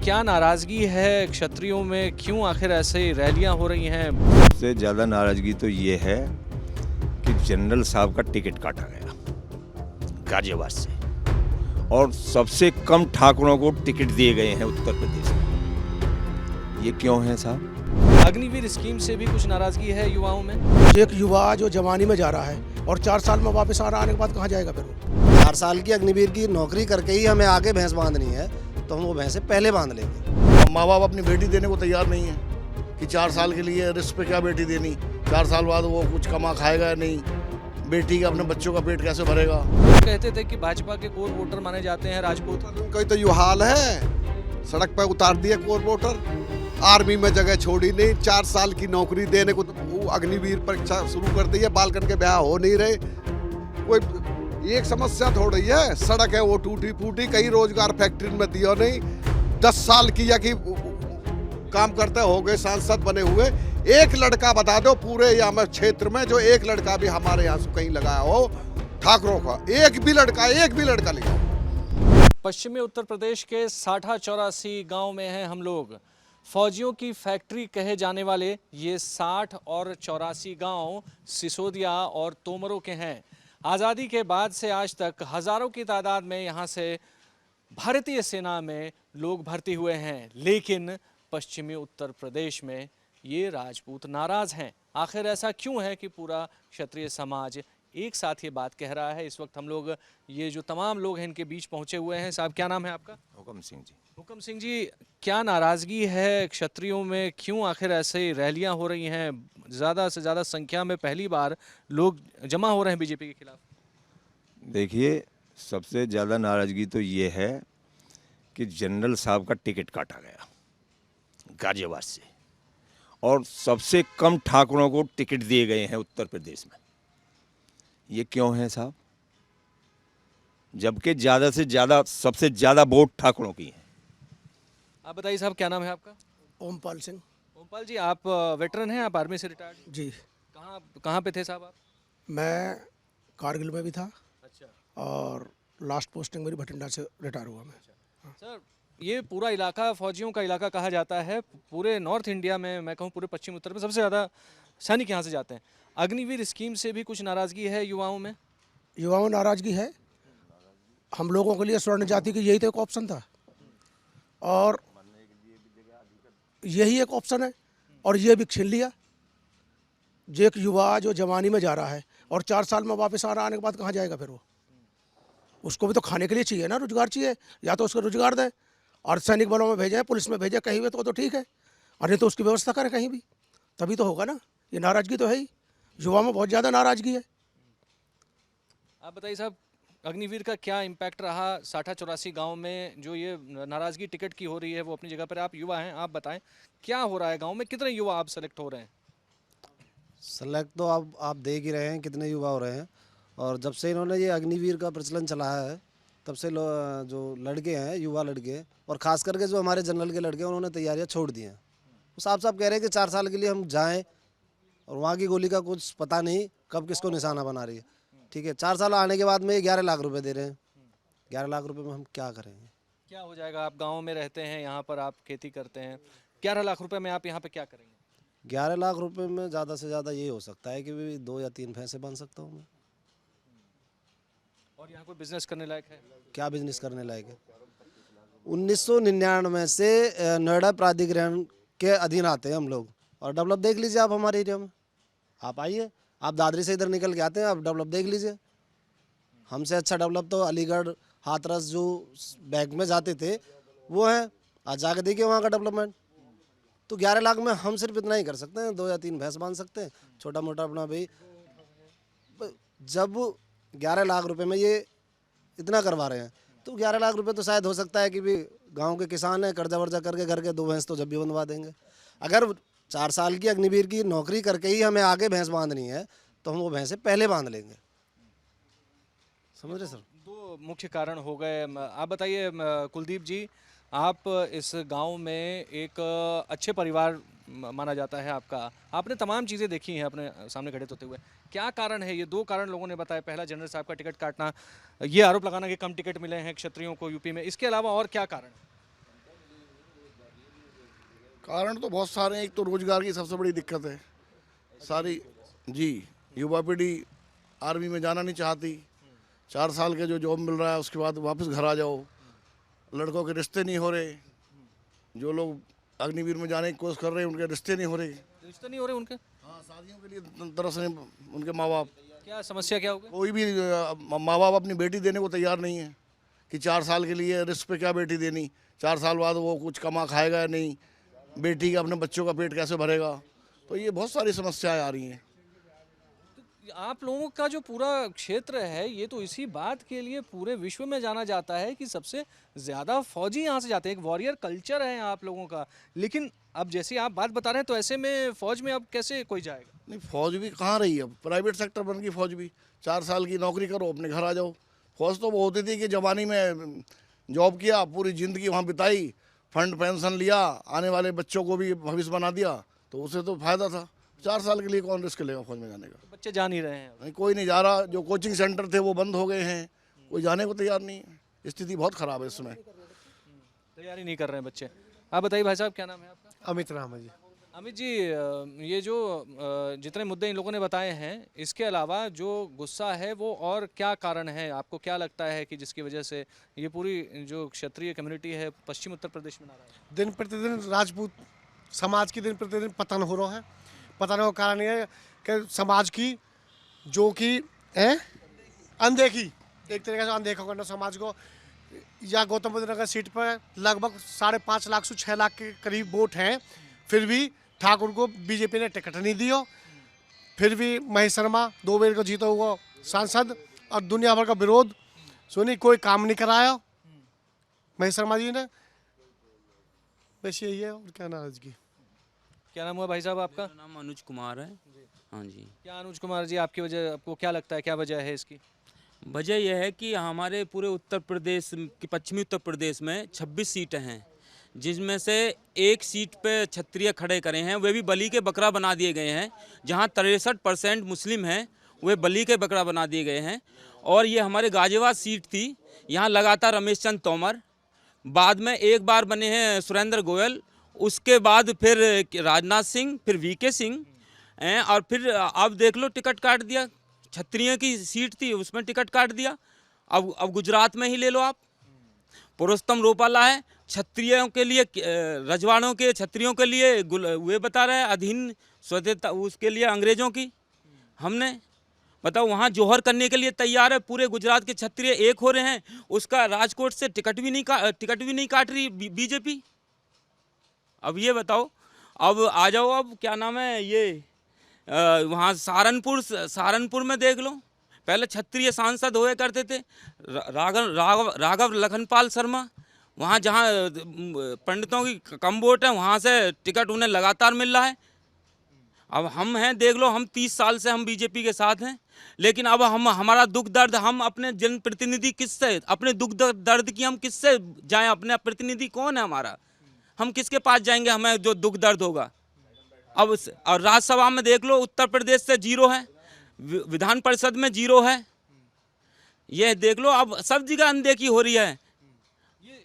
क्या नाराजगी है क्षत्रियों में, क्यों आखिर ऐसे रैलियां हो रही हैं? सबसे ज़्यादा नाराज़गी तो ये है कि जनरल साहब का टिकट काटा गया गाजियाबाद से, और सबसे कम ठाकुरों को टिकट दिए गए हैं उत्तर प्रदेश में। ये क्यों है साहब? अग्निवीर स्कीम से भी कुछ नाराजगी है युवाओं में। एक युवा जो जवानी में जा रहा है और 4 साल में वापस आने के बाद कहाँ जाएगा फिर वो? 4 साल की अग्निवीर की नौकरी करके ही हमें आगे भैंस बांधनी है, तो हम वो भैंसें पहले बांध लेंगे। माँ बाप अपनी बेटी देने को तैयार नहीं है कि 4 साल के लिए रिस्क पे क्या बेटी देनी, 4 साल बाद वो कुछ कमा खाएगा या नहीं, बेटी का अपने बच्चों का पेट कैसे भरेगा। लोग कहते थे कि भाजपा के कोर वोटर माने जाते हैं राजपूत। कोई तो ये हाल है, सड़क पर उतार दिया कोर वोटर, आर्मी में जगह छोड़ी नहीं, 4 साल की नौकरी देने को वो अग्निवीर परीक्षा शुरू कर दी है, बालकन के ब्याह हो नहीं रहे। कोई एक समस्या थोड़ी है, सड़क है वो टूटी फूटी, कहीं रोजगार फैक्ट्री में दिया नहीं, 10 साल की या कि काम करते हो गए, सांसद बने हुए। एक लड़का बता दो पूरे यहाँ क्षेत्र में जो एक लड़का भी हमारे यहाँ से कहीं लगाया हो ठाकुरों का, एक भी लड़का लिया। पश्चिमी उत्तर प्रदेश के साठा 84 गांव में हैं हम लोग। फौजियों की फैक्ट्री कहे जाने वाले ये 60 और 84 गांव सिसोदिया और तोमरों के हैं। आज़ादी के बाद से आज तक हज़ारों की तादाद में यहाँ से भारतीय सेना में लोग भर्ती हुए हैं, लेकिन पश्चिमी उत्तर प्रदेश में ये राजपूत नाराज हैं। आखिर ऐसा क्यों है कि पूरा क्षत्रिय समाज एक साथ ये बात कह रहा है? इस वक्त हम लोग ये जो तमाम लोग हैं इनके बीच पहुंचे हुए हैं। साहब, क्या नाम है आपका? हुक्म सिंह जी। हुक्म सिंह जी, क्या नाराजगी है क्षत्रियों में, क्यों आखिर ऐसे रैलियां हो रही हैं? ज़्यादा से ज़्यादा संख्या में पहली बार लोग जमा हो रहे हैं बीजेपी के खिलाफ। देखिए, सबसे ज़्यादा नाराज़गी तो ये है कि जनरल साहब का टिकट काटा गया गाजियाबाद से, और सबसे कम ठाकुरों को टिकट दिए गए हैं उत्तर प्रदेश में। ये क्यों है साहब? जबकि ज़्यादा से ज़्यादा सबसे ज़्यादा वोट ठाकुरों की हैं। आप बताइए साहब, क्या नाम है आपका? ओमपाल सिंह ओमपाल जी, आप वेटरन हैं, आप आर्मी से रिटायर्ड? जी। कहाँ पे थे साहब आप? मैं कारगिल में भी था अच्छा और लास्ट पोस्टिंग मेरी भटिंडा से रिटायर हुआ मैं। सर, ये पूरा इलाका फौजियों का इलाका कहा जाता है। पूरे नॉर्थ इंडिया में, मैं कहूँ पूरे पश्चिम उत्तर में सबसे ज़्यादा सैनिक यहाँ से जाते हैं। अग्निवीर स्कीम से भी कुछ नाराज़गी है युवाओं में। युवाओं में नाराजगी है। हम लोगों के लिए स्वर्ण जाति की यही तो एक ऑप्शन था और यही एक ऑप्शन है, और ये भी छीन लिया। जो एक युवा जो जवानी में जा रहा है और 4 साल में वापस आने के बाद कहाँ जाएगा फिर वो? उसको भी तो खाने के लिए चाहिए ना, रोजगार चाहिए, या तो उसको रोजगार दें, अर्धसैनिक बलों में भेजें, पुलिस में भेजें, कहीं भी तो ठीक है, और नहीं तो उसकी व्यवस्था करें कहीं भी, तभी तो होगा ना। ये नाराजगी तो है ही, युवा में बहुत ज़्यादा नाराजगी है। आप बताइए साहब, अग्निवीर का क्या इम्पैक्ट रहा साठा 84 गांव में? जो ये नाराज़गी टिकट की हो रही है वो अपनी जगह पर, आप युवा हैं, आप बताएं क्या हो रहा है गांव में? कितने युवा आप सेलेक्ट हो रहे हैं? सेलेक्ट तो अब आप देख ही रहे हैं कितने युवा हो रहे हैं, और जब से इन्होंने ये अग्निवीर का प्रचलन चलाया है तब से जो लड़के हैं, युवा लड़के, और ख़ास करके जो हमारे जनरल के लड़के हैं, उन्होंने तैयारियां छोड़ दी हैं। वो साफ साफ कह रहे हैं कि 4 साल के लिए हम जाएं, और वहाँ की गोली का कुछ पता नहीं कब किसको निशाना बना रही है। ठीक है, 4 साल आने के बाद में 11 लाख रुपए दे रहे हैं। 11 लाख रुपए में हम क्या करेंगे? क्या हो जाएगा? आप गाँव में रहते हैं, यहाँ पर आप खेती करते हैं, 11 लाख रुपये में आप यहाँ पर क्या करेंगे? 11 लाख रुपए में ज़्यादा से ज़्यादा ये हो सकता है कि भी 2 या 3 भैंसें बन सकता हूँ मैं। और यहाँ कोई बिजनेस करने लायक है? क्या बिजनेस करने लायक है? 1999 से नोएडा प्राधिकरण के अधीन आते हैं हम लोग, और डेवलप देख लीजिए आप हमारे एरिया में। आप आइए, आप दादरी से इधर निकल के आते हैं, आप डेवलप देख लीजिए। हमसे अच्छा डेवलप तो अलीगढ़, हाथरस जो बैंक में जाते थे वो हैं। आज जाके देखिए वहाँ का डेवलपमेंट। तो 11 लाख में हम सिर्फ इतना ही कर सकते हैं, 2 या 3 भैंस बांध सकते हैं, छोटा मोटा अपना भाई। जब 11 लाख रुपए में ये इतना करवा रहे हैं, तो 11 लाख रुपए तो शायद हो सकता है कि भी गांव के किसान हैं, कर्जा वर्जा करके घर के 2 भैंस तो जब भी बंधवा देंगे। अगर 4 साल की अग्निवीर की नौकरी करके ही हमें आगे भैंस बांधनी है, तो हम वो भैंसें पहले बांध लेंगे। समझ रहे सर? 2 मुख्य कारण हो गए। आप बताइए कुलदीप जी, आप इस गांव में एक अच्छे परिवार माना जाता है आपका, आपने तमाम चीज़ें देखी हैं अपने सामने खड़े होते हुए, क्या कारण है? ये 2 कारण लोगों ने बताया। पहला, जनरल साहब का टिकट काटना, ये आरोप लगाना कि कम टिकट मिले हैं क्षत्रियों को यूपी में, इसके अलावा और क्या कारण है? कारण तो बहुत सारे हैं। एक तो रोजगार की सबसे बड़ी दिक्कत है सारी जी। युवा पीढ़ी आर्मी में जाना नहीं चाहती। 4 साल के जो जॉब मिल रहा है उसके बाद वापस घर आ जाओ। लड़कों के रिश्ते नहीं हो रहे। जो लोग अग्निवीर में जाने की कोशिश कर रहे हैं उनके रिश्ते नहीं हो रहे। रिश्ते नहीं हो रहे उनके? हाँ, शादियों के लिए तरस रहे उनके माँ बाप। क्या समस्या क्या हो गई? कोई भी माँ बाप अपनी बेटी देने को तैयार नहीं है कि 4 साल के लिए रिस्क पे क्या बेटी देनी। 4 साल बाद वो कुछ कमा खाएगा या नहीं, बेटी का अपने बच्चों का पेट कैसे भरेगा। तो ये बहुत सारी समस्याएं आ रही हैं। आप लोगों का जो पूरा क्षेत्र है ये तो इसी बात के लिए पूरे विश्व में जाना जाता है कि सबसे ज़्यादा फौजी यहाँ से जाते हैं। एक वॉरियर कल्चर है आप लोगों का। लेकिन अब जैसे आप बात बता रहे हैं तो ऐसे में फौज में अब कैसे कोई जाएगा? नहीं, फौज भी कहाँ रही अब, प्राइवेट सेक्टर बन गई फौज भी। 4 साल की नौकरी करो अपने घर आ जाओ। फौज तो वो होती थी कि जवानी में जॉब किया, पूरी ज़िंदगी वहाँ बिताई, फंड पेंशन लिया, आने वाले बच्चों को भी भविष्य बना दिया, तो उसे तो फायदा था। 4 साल के लिए कौन रिस्क लेगा फौज में जाने का? बच्चे जा नहीं रहे हैं। नहीं, कोई नहीं जा रहा। जो कोचिंग सेंटर थे वो बंद हो गए हैं, कोई जाने को तैयार नहीं है। स्थिति बहुत ख़राब है इसमें। तैयारी नहीं कर रहे हैं बच्चे। आप बताइए भाई साहब, क्या नाम है आपका? अमित राम है जी। अमित जी, ये जो जितने मुद्दे इन लोगों ने बताए हैं इसके अलावा जो गुस्सा है वो और क्या कारण है? आपको क्या लगता है कि जिसकी वजह से ये पूरी जो क्षत्रिय कम्युनिटी है पश्चिम उत्तर प्रदेश में नाराज है? दिन प्रतिदिन राजपूत समाज की दिन प्रतिदिन पतन हो रहा है। पतन का कारण ये है कि समाज की जो कि अनदेखी, एक तरीके से अनदेखा करना समाज को। या गौतम बुद्ध नगर सीट पर लगभग 5.5 लाख से 6 लाख के करीब वोट हैं, फिर भी ठाकुर को बीजेपी ने टिकट नहीं दिया। फिर भी महेश शर्मा 2 बार को जीता हुआ सांसद और दुनिया भर का विरोध सुनी, कोई काम नहीं कराया महेश शर्मा जी ने। बस यही है, और क्या नाराजगी। क्या नाम हुआ भाई साहब आपका? मेरा नाम अनुज कुमार है। हाँ जी। क्या अनुज कुमार जी, आपकी वजह, आपको क्या लगता है क्या वजह है इसकी? वजह यह है कि हमारे पूरे उत्तर प्रदेश की पश्चिमी उत्तर प्रदेश में 26 सीटें हैं, जिसमें से एक सीट पे क्षत्रिय खड़े करे हैं, वे भी बलि के बकरा बना दिए गए हैं। जहां 63% मुस्लिम हैं वे बलि के बकरा बना दिए गए हैं। और ये हमारे गाजियाबाद सीट थी, यहाँ लगातार रमेश चंद्र तोमर, बाद में एक बार बने हैं सुरेंद्र गोयल, उसके बाद फिर राजनाथ सिंह, फिर वीके सिंह, और फिर अब देख लो टिकट काट दिया। क्षत्रिय की सीट थी उसमें टिकट काट दिया। अब गुजरात में ही ले लो आप, पुरुषोत्तम रूपाला है, क्षत्रियों के लिए, रजवाड़ों के क्षत्रियों के लिए वे बता रहे हैं अधीन स्वतंत्रता, उसके लिए अंग्रेजों की। हमने बताओ वहाँ जोहर करने के लिए तैयार है। पूरे गुजरात के क्षत्रिय एक हो रहे हैं, उसका राजकोट से टिकट भी नहीं काट रही बीजेपी। अब ये बताओ, अब आ जाओ, अब क्या नाम है ये वहाँ सहारनपुर में देख लो, पहले क्षत्रिय सांसद हुए करते थे राघव लखनपाल शर्मा। वहाँ जहाँ पंडितों की कम वोट है वहाँ से टिकट उन्हें लगातार मिल रहा है। अब हम हैं, देख लो, हम 30 साल से हम बीजेपी के साथ हैं, लेकिन अब हमारा दुख दर्द, हम अपने जनप्रतिनिधि किससे, अपने दुख दर्द की हम किससे जाएं? अपने प्रतिनिधि कौन है हमारा? हम किसके पास जाएंगे हमें जो दुख दर्द होगा? अब और राज्यसभा में देख लो, उत्तर प्रदेश से 0 है, विधान परिषद में 0 है। ये देख लो, अब सब जगह अनदेखी हो रही है।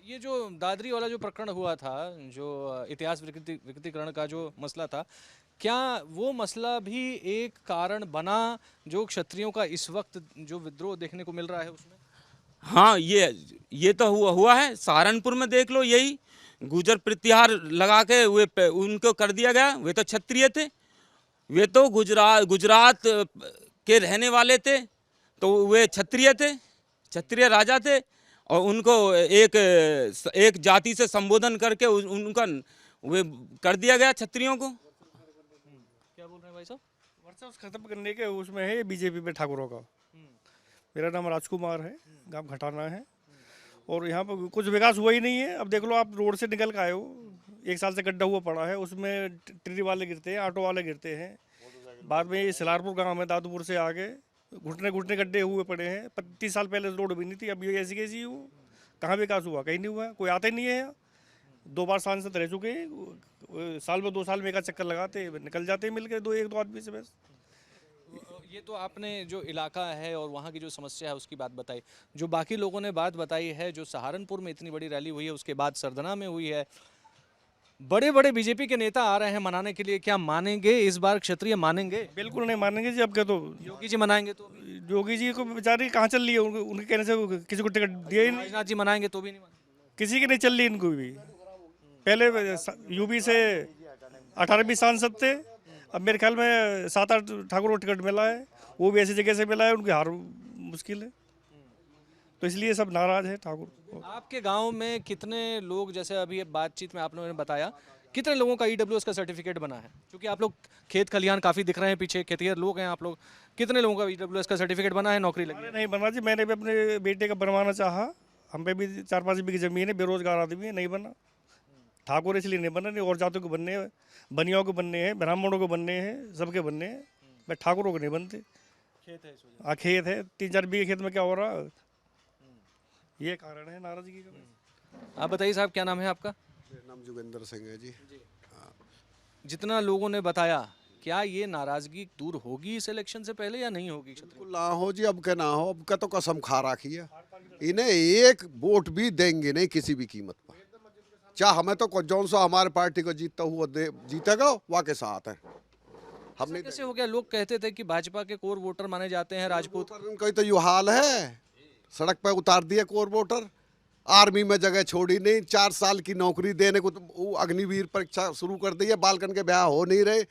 ये जो दादरी वाला जो प्रकरण हुआ था, जो इतिहास विकृतीकरण का जो मसला था, क्या वो मसला भी एक कारण बना जो क्षत्रियों का इस वक्त जो विद्रोह देखने को मिल रहा है उसमें? हाँ, ये तो हुआ है। सहारनपुर में देख लो, यही गुजर प्रत्याहार लगा के वे उनको कर दिया गया। वे तो क्षत्रिय थे, वे तो गुजरात के रहने वाले थे, तो वे क्षत्रिय थे, क्षत्रिय राजा थे, और उनको एक जाति से संबोधन करके उनका वे कर दिया गया क्षत्रियों को। क्या बोल रहे हैं भाई साहब? वर्चस्व खत्म करने के उसमें है बीजेपी पे ठाकुरों का। मेरा नाम राजकुमार है, गांव घटाना है, और यहाँ पर कुछ विकास हुआ ही नहीं है। अब देख लो, आप रोड से निकल के आए हो, 1 साल से गड्ढा हुआ पड़ा है, उसमें टिर्री वाले गिरते हैं, ऑटो वाले गिरते हैं। बाद में ये सिलारपुर गांव है, दादूपुर से आगे घुटने गड्ढे हुए पड़े हैं। 30 साल पहले रोड भी नहीं थी, अब ये ऐसी कैसी हो? कहाँ विकास हुआ? कहीं नहीं हुआ, कोई आता ही नहीं है यहाँ। 2 बार सांसद रह चुके हैं, साल में 2 साल में एक चक्कर लगाते निकल जाते हैं मिल के 1-2 आदमी से बस। ये तो आपने जो इलाका है और वहाँ की जो समस्या है उसकी बात बताई। जो बाकी लोगों ने बात बताई है, जो सहारनपुर में इतनी बड़ी रैली हुई है, उसके बाद सरदना में हुई है, बड़े बड़े बीजेपी के नेता आ रहे हैं मनाने के लिए, क्या मानेंगे इस बार क्षत्रिय मानेंगे? बिल्कुल नहीं मानेंगे जी। अब क्या तो योगी जी मनाएंगे तो योगी जी को बेचारी कहाँ चल रही है, उनके कहने से किसी को टिकट दिया ही नहीं, राजनाथ जी मनाएंगे तो भी नहीं मानेंगे। किसी की नहीं चल रही इनको भी। पहले यूपी से 18-20 सांसद थे, अब मेरे ख्याल में 7-8 ठाकुर को टिकट मिला है, वो भी ऐसी जगह से मिला है, उनकी हार मुश्किल है, तो इसलिए सब नाराज है ठाकुर। आपके गांव में कितने लोग, जैसे अभी बातचीत में आप लोगों ने बताया, कितने लोगों का ईडब्ल्यूएस का सर्टिफिकेट बना है? क्योंकि आप लोग खेत खलिहान काफ़ी दिख रहे हैं पीछे, खेतिहर लोग हैं आप लोग, कितने लोगों का ईडब्ल्यूएस का सर्टिफिकेट बना है, नौकरी लगी है? नहीं बना जी, मैंने भी अपने बेटे का बनवाना चाहा, हम पे भी 4-5 बीघे जमीन है, बेरोजगार आदमी है, नहीं बना। ठाकुर इसलिए नहीं बना, नहीं और जातों को बनने हैं, बनियाओं को बनने हैं, ब्राह्मणों को बनने हैं, सबके बनने हैं, बट ठाकुरों को नहीं बनते। खेत है हाँ खेत है, 3-4 बीघे खेत में क्या हो रहा, ये कारण है नाराजगी का। आप बताइए साहब, क्या नाम है आपका? मेरा नाम जोगिंदर सिंह है जी। जितना लोगों ने बताया, क्या ये नाराजगी दूर होगी इस इलेक्शन से पहले या नहीं होगी? बिल्कुल ना हो जी, अब क्या ना हो, अब क्या तो कसम खा रखी है, इन्हें एक वोट भी देंगे नहीं किसी भी कीमत पर। चाहे हमें तो जौन सा हमारे पार्टी को जीतता हुआ जीतेगा वहाँ के साथ है, हम नहीं। कैसे हो गया? लोग कहते थे कि भाजपा के कोर वोटर माने जाते हैं राजपूत। उनका तो ये हाल है, सड़क पर उतार दिया कोर वोटर, आर्मी में जगह छोड़ी नहीं, 4 साल की नौकरी देने को तो वो अग्निवीर परीक्षा शुरू कर दी है, बालकन के ब्याह हो नहीं रहे।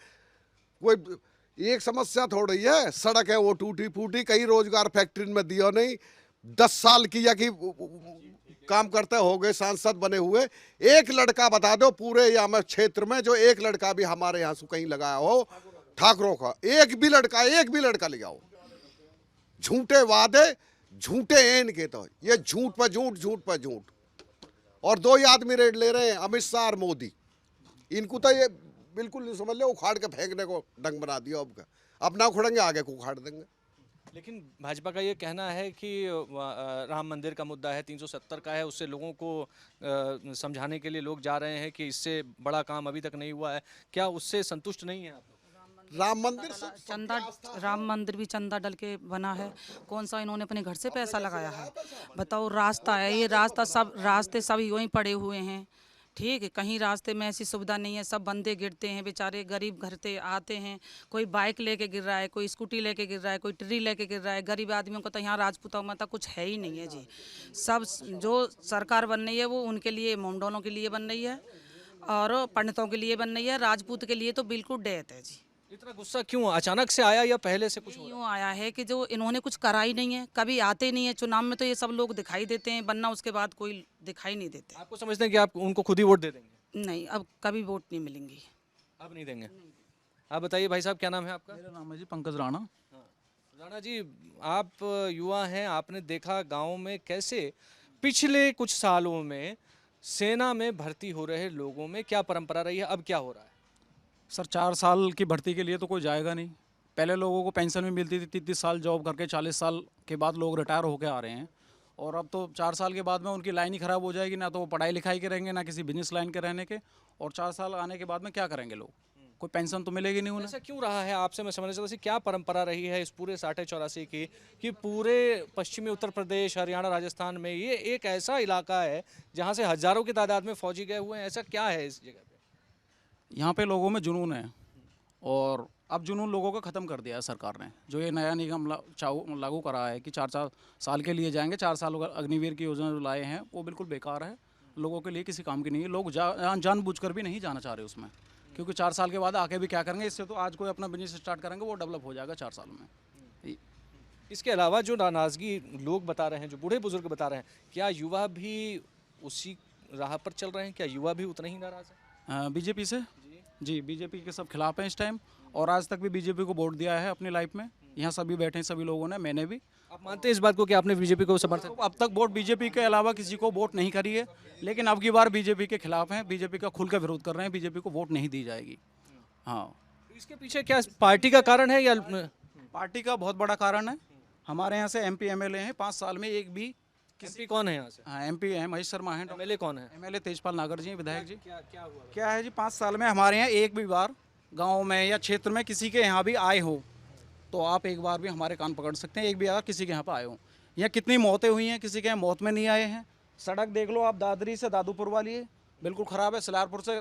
कोई एक समस्या थोड़ी है, सड़क है वो टूटी फूटी, कहीं रोजगार फैक्ट्री में दिया नहीं, 10 साल की या कि काम करते हो गए सांसद बने हुए। एक लड़का बता दो पूरे यहाँ क्षेत्र में जो एक लड़का भी हमारे यहाँ से कहीं लगाया हो ठाकुरों का, एक भी लड़का ले आओ। झूठे वादे, झूठे एन के, तो ये झूठ पर झूठ, और 2 ही आदमी रेड ले रहे हैं, अमित शाह और मोदी। इनको तो ये बिल्कुल नहीं समझ ले, उखाड़ के फेंकने को डंग बना दिया। अब ना उखड़ेंगे, आगे को उखाड़ देंगे। लेकिन भाजपा का ये कहना है कि राम मंदिर का मुद्दा है, 370 का है, उससे लोगों को समझाने के लिए लोग जा रहे हैं कि इससे बड़ा काम अभी तक नहीं हुआ है। क्या उससे संतुष्ट नहीं है आप लोग? राम मंदिर राम मंदिर भी चंदा डल के बना है, कौन सा इन्होंने अपने घर से पैसा लगाया है? बताओ, रास्ता है ये, रास्ते सब यूं ही पड़े हुए हैं, ठीक है, कहीं रास्ते में ऐसी सुविधा नहीं है, सब बंदे गिरते हैं बेचारे, गरीब घर से आते हैं, कोई बाइक लेके गिर रहा है, कोई स्कूटी लेके गिर रहा है, कोई ट्री लेके गिर रहा है, गरीब आदमियों को तो यहाँ राजपूतों में तो कुछ है ही नहीं है जी। सब जो सरकार बन रही है वो उनके लिए, मोमडोनों के लिए बन रही है और पंडितों के लिए बन रही है, राजपूत के लिए तो बिल्कुल डेथ है जी। इतना गुस्सा क्यों? अचानक से आया या पहले से कुछ हो रहा यूँ आया है कि जो इन्होंने कुछ करा ही नहीं है, कभी आते नहीं है चुनाव में, तो ये सब लोग दिखाई देते हैं, वरना उसके बाद कोई दिखाई नहीं देते। है? आपको समझते हैं कि आप उनको खुद ही वोट दे देंगे? नहीं, अब कभी वोट नहीं मिलेंगी। अब नहीं देंगे? आप बताइए भाई साहब, क्या नाम है आपका? मेरा नाम है जी पंकज राणा। राणा जी, आप युवा हैं, आपने देखा गांव में कैसे पिछले कुछ सालों में सेना में भर्ती हो रहे लोगों में क्या परंपरा रही है, अब क्या हो रहा है? सर 4 साल की भर्ती के लिए तो कोई जाएगा नहीं। पहले लोगों को पेंशन भी मिलती थी, 30-30 साल जॉब करके 40 साल के बाद लोग रिटायर होकर आ रहे हैं, और अब तो 4 साल के बाद में उनकी लाइन ही ख़राब हो जाएगी, ना तो वो पढ़ाई लिखाई के रहेंगे, ना किसी बिजनेस लाइन के रहने के, और 4 साल आने के बाद में क्या करेंगे लोग? कोई पेंशन तो मिलेगी नहीं उन्हें। ऐसा क्यों रहा है? आपसे मैं समझना चाहता हूं, क्या परंपरा रही है इस पूरे 60-84 की कि पूरे पश्चिमी उत्तर प्रदेश, हरियाणा, राजस्थान में ये एक ऐसा इलाका है जहाँ से हज़ारों की तादाद में फौजी गए हुए हैं, ऐसा क्या है इस जगह पे? यहाँ पे लोगों में जुनून है, और अब जुनून लोगों का ख़त्म कर दिया है सरकार ने। जो ये नया निगम लागू करा है कि 4 साल के लिए जाएंगे, 4 साल अग्निवीर की योजना जो लाए हैं वो बिल्कुल बेकार है, लोगों के लिए किसी काम की नहीं है। लोग जानबूझकर भी नहीं जाना चाह रहे उसमें, क्योंकि 4 साल के बाद आके भी क्या करेंगे? इससे तो आज कोई अपना बिजनेस स्टार्ट करेंगे वो डेवलप हो जाएगा 4 साल में। इसके अलावा जो नाराज़गी लोग बता रहे हैं, जो बूढ़े बुजुर्ग बता रहे हैं, क्या युवा भी उसी राह पर चल रहे हैं? क्या युवा भी उतने ही नाराज़ हैं बीजेपी से? जी, बीजेपी के सब खिलाफ हैं इस टाइम, और आज तक भी बीजेपी को वोट दिया है अपनी लाइफ में। यहाँ सभी बैठे हैं, सभी लोगों ने, मैंने भी। आप मानते हैं इस बात को कि आपने बीजेपी को समर्थन? अब तक वोट बीजेपी के अलावा किसी को वोट नहीं करी है, लेकिन अब की बार बीजेपी के खिलाफ हैं, बीजेपी का खुल कर विरोध कर रहे हैं, बीजेपी को वोट नहीं दी जाएगी। हाँ, इसके पीछे क्या पार्टी का कारण है या? पार्टी का बहुत बड़ा कारण है। हमारे यहाँ से MP MLA हैं, 5 साल में एक भी किसी कौन है यहाँ से? हाँ, MP है महेश शर्मा हैं। MLA कौन है? MLA तेजपाल नागर जी, विधायक जी। क्या हुआ? क्या है जी, 5 साल में हमारे यहाँ एक भी बार गांव में या क्षेत्र में किसी के यहाँ भी आए हो तो आप एक बार भी हमारे कान पकड़ सकते हैं, एक भी बार किसी के यहाँ पर आए हो। यहाँ कितनी मौतें हुई हैं, किसी के यहाँ मौत में नहीं आए हैं। सड़क देख लो आप, दादरी से दादूपुर वाली है, बिल्कुल ख़राब है। सलारपुर से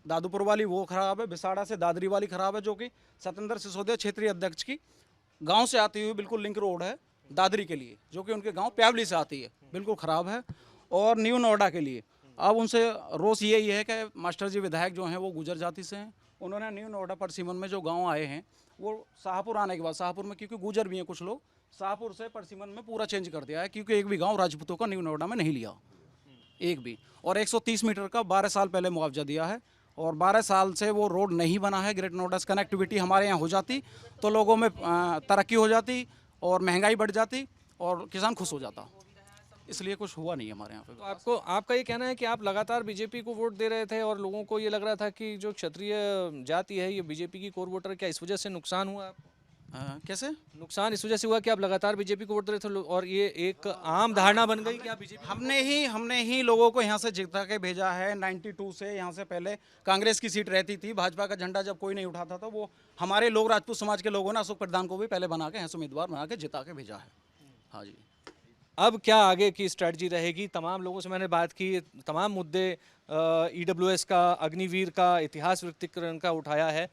दादूपुर वाली वो खराब है, बिसाड़ा से दादरी वाली खराब है, जो कि सत्येंद्र सिसोदिया क्षेत्रीय अध्यक्ष की गांव से आती हुई बिल्कुल लिंक रोड है दादरी के लिए, जो कि उनके गांव प्यावली से आती है, बिल्कुल ख़राब है। और न्यू नोएडा के लिए अब उनसे रोष यही है कि मास्टर जी विधायक जो हैं वो गुजर जाति से हैं, उन्होंने न्यू नोएडा परसिमन में जो गांव आए हैं वो शाहपुर आने के बाद, शाहपुर में क्योंकि गुजर भी हैं कुछ लोग, शाहपुर से परसिमन में पूरा चेंज कर दिया है, क्योंकि एक भी गाँव राजपूतों का न्यू नोएडा में नहीं लिया, एक भी। और 130 मीटर का 12 साल पहले मुआवजा दिया है, और 12 साल से वो रोड नहीं बना है। ग्रेट नोएडा से कनेक्टिविटी हमारे यहाँ हो जाती तो लोगों में तरक्की हो जाती और महंगाई बढ़ जाती और किसान खुश हो जाता, इसलिए कुछ हुआ नहीं हमारे यहाँ पे। तो आपको, आपका ये कहना है कि आप लगातार बीजेपी को वोट दे रहे थे और लोगों को ये लग रहा था कि जो क्षत्रिय जाति है ये बीजेपी की कोर वोटर, क्या इस वजह से नुकसान हुआ आपको? कैसे नुकसान इस वजह से हुआ कि आप लगातार बीजेपी को वोट दे रहे थे और ये एक आम धारणा बन गई कि आप बीजेपी? हमने ही लोगों को यहाँ से जिता के भेजा है। 92 से यहाँ से पहले कांग्रेस की सीट रहती थी, भाजपा का झंडा जब कोई नहीं उठाता था, वो हमारे लोग राजपूत समाज के लोगों ने अशोक प्रधान को भी पहले बना के यहाँ से उम्मीदवार बना के जिता के भेजा है। हाँ जी। अब क्या आगे की स्ट्रेटजी रहेगी? तमाम लोगों से मैंने बात की, तमाम मुद्दे EWS का, अग्निवीर का, इतिहास व्यक्तिकरण का उठाया है।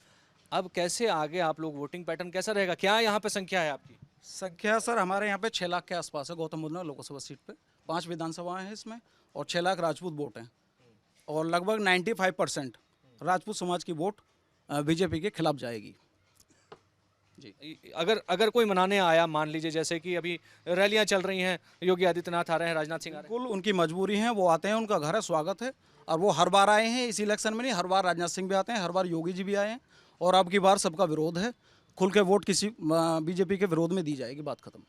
अब कैसे आगे आप लोग, वोटिंग पैटर्न कैसा रहेगा? क्या यहाँ पे संख्या है आपकी? संख्या सर हमारे यहाँ पे 6 लाख के आसपास है गौतम बुद्ध नगर लोकसभा सीट पे, 5 विधानसभाएं हैं इसमें और 6 लाख राजपूत वोट हैं, और लगभग 95% राजपूत समाज की वोट बीजेपी के खिलाफ जाएगी जी। अगर कोई मनाने आया, मान लीजिए जैसे कि अभी रैलियां चल रही हैं, योगी आदित्यनाथ आ रहे हैं, राजनाथ सिंह आ रहे हैं, बिल्कुल उनकी मजबूरी है, वो आते हैं, उनका घर है, स्वागत है, और वो हर बार आए हैं, इस इलेक्शन में नहीं, हर बार राजनाथ सिंह भी आते हैं, हर बार योगी जी भी आए हैं, और अब की बार सबका विरोध है, खुल के वोट किसी बीजेपी के विरोध में दी जाएगी, बात खत्म।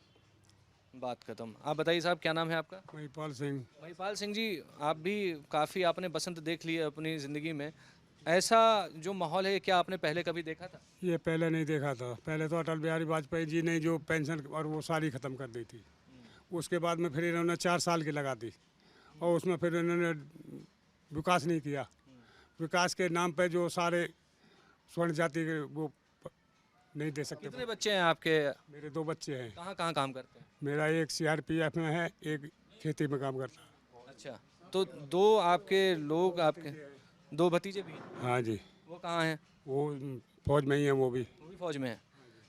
बात खत्म। आप बताइए साहब, क्या नाम है आपका? महिपाल सिंह। महिपाल सिंह जी, आप भी काफ़ी आपने बसंत देख ली है अपनी ज़िंदगी में, ऐसा जो माहौल है क्या आपने पहले कभी देखा था? ये पहले नहीं देखा था। पहले तो अटल बिहारी वाजपेयी जी ने जो पेंशन और वो सारी ख़त्म कर दी थी, उसके बाद में फिर इन्होंने 4 साल की लगा दी, और उसमें फिर इन्होंने विकास नहीं किया। विकास के नाम पे जो सारे स्वर्ण जाति के वो नहीं दे सकते। कितने बच्चे हैं आपके? मेरे 2 बच्चे हैं। कहाँ कहाँ काम करते हैं? मेरा एक CRPF में है, एक खेती में काम करता है। अच्छा, तो 2 आपके लोग, आपके 2 भतीजे भी हैं? हाँ जी। वो कहाँ हैं? वो फौज में ही है, वो भी फौज में है।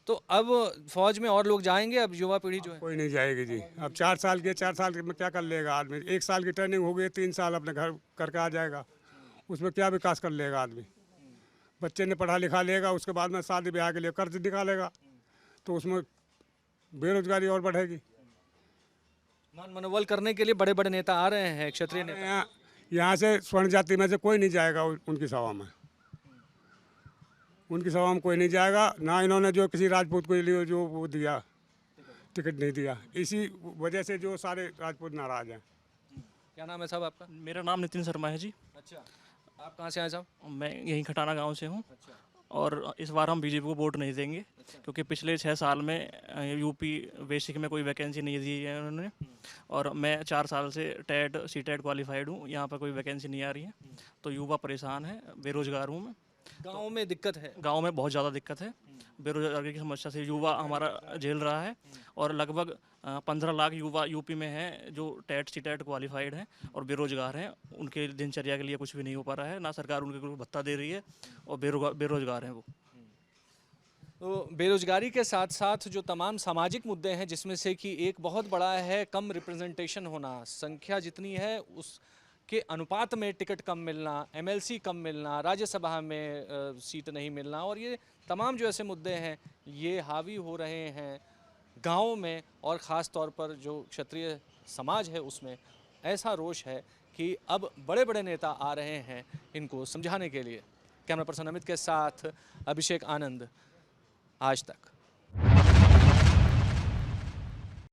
तो अब फौज में और लोग जाएंगे? अब युवा पीढ़ी जो है कोई नहीं जाएगी जी। अब 4 साल के, 4 साल में क्या कर लेगा आदमी? 1 साल की ट्रेनिंग हो गई, 3 साल अपने घर करके आ जाएगा, उसमें क्या विकास कर लेगा आदमी? बच्चे ने पढ़ा लिखा लेगा, उसके बाद में शादी ब्याह के लिए कर्ज निकालेगा, तो उसमें बेरोजगारी और बढ़ेगी। मान मनोबल करने के लिए बड़े बड़े नेता आ रहे हैं, क्षत्रिय नेता। यहाँ से स्वर्ण जाति में से कोई नहीं जाएगा उनकी सभा में, उनकी सभा में कोई नहीं जाएगा। ना इन्होंने जो किसी राजपूत को लिए जो वो दिया, टिकट नहीं दिया, इसी वजह से जो सारे राजपूत नाराज हैं। क्या नाम है साहब आपका? मेरा नाम नितिन शर्मा है जी। अच्छा, आप कहाँ से आए साहब? मैं यहीं खटाना गांव से हूँ। अच्छा। और इस बार हम बीजेपी को वोट नहीं देंगे, क्योंकि पिछले 6 साल में यूपी बेसिक में कोई वैकेंसी नहीं दी है उन्होंने, और मैं 4 साल से टेट CTET क्वालिफाइड हूँ, यहाँ पर कोई वैकेंसी नहीं आ रही है, तो युवा परेशान है, बेरोजगार हूँ मैं। गाँव में दिक्कत है? गांव में बहुत ज़्यादा दिक्कत है, बेरोजगारी की समस्या से युवा हमारा झेल रहा है, और लगभग 15 लाख युवा यूपी में हैं जो टेट CTET क्वालिफाइड हैं और बेरोजगार हैं। उनके दिनचर्या के लिए कुछ भी नहीं हो पा रहा है, ना सरकार उनके कोई भत्ता दे रही है, और बेरोजगार हैं वो। तो बेरोजगारी के साथ साथ जो तमाम सामाजिक मुद्दे हैं, जिसमें से कि एक बहुत बड़ा है कम रिप्रेजेंटेशन होना, संख्या जितनी है उस के अनुपात में टिकट कम मिलना, MLC कम मिलना, राज्यसभा में सीट नहीं मिलना, और ये तमाम जो ऐसे मुद्दे हैं ये हावी हो रहे हैं गाँव में, और ख़ास तौर पर जो क्षत्रिय समाज है उसमें ऐसा रोष है कि अब बड़े बड़े नेता आ रहे हैं इनको समझाने के लिए। कैमरा पर्सन अमित के साथ अभिषेक आनंद, आज तक।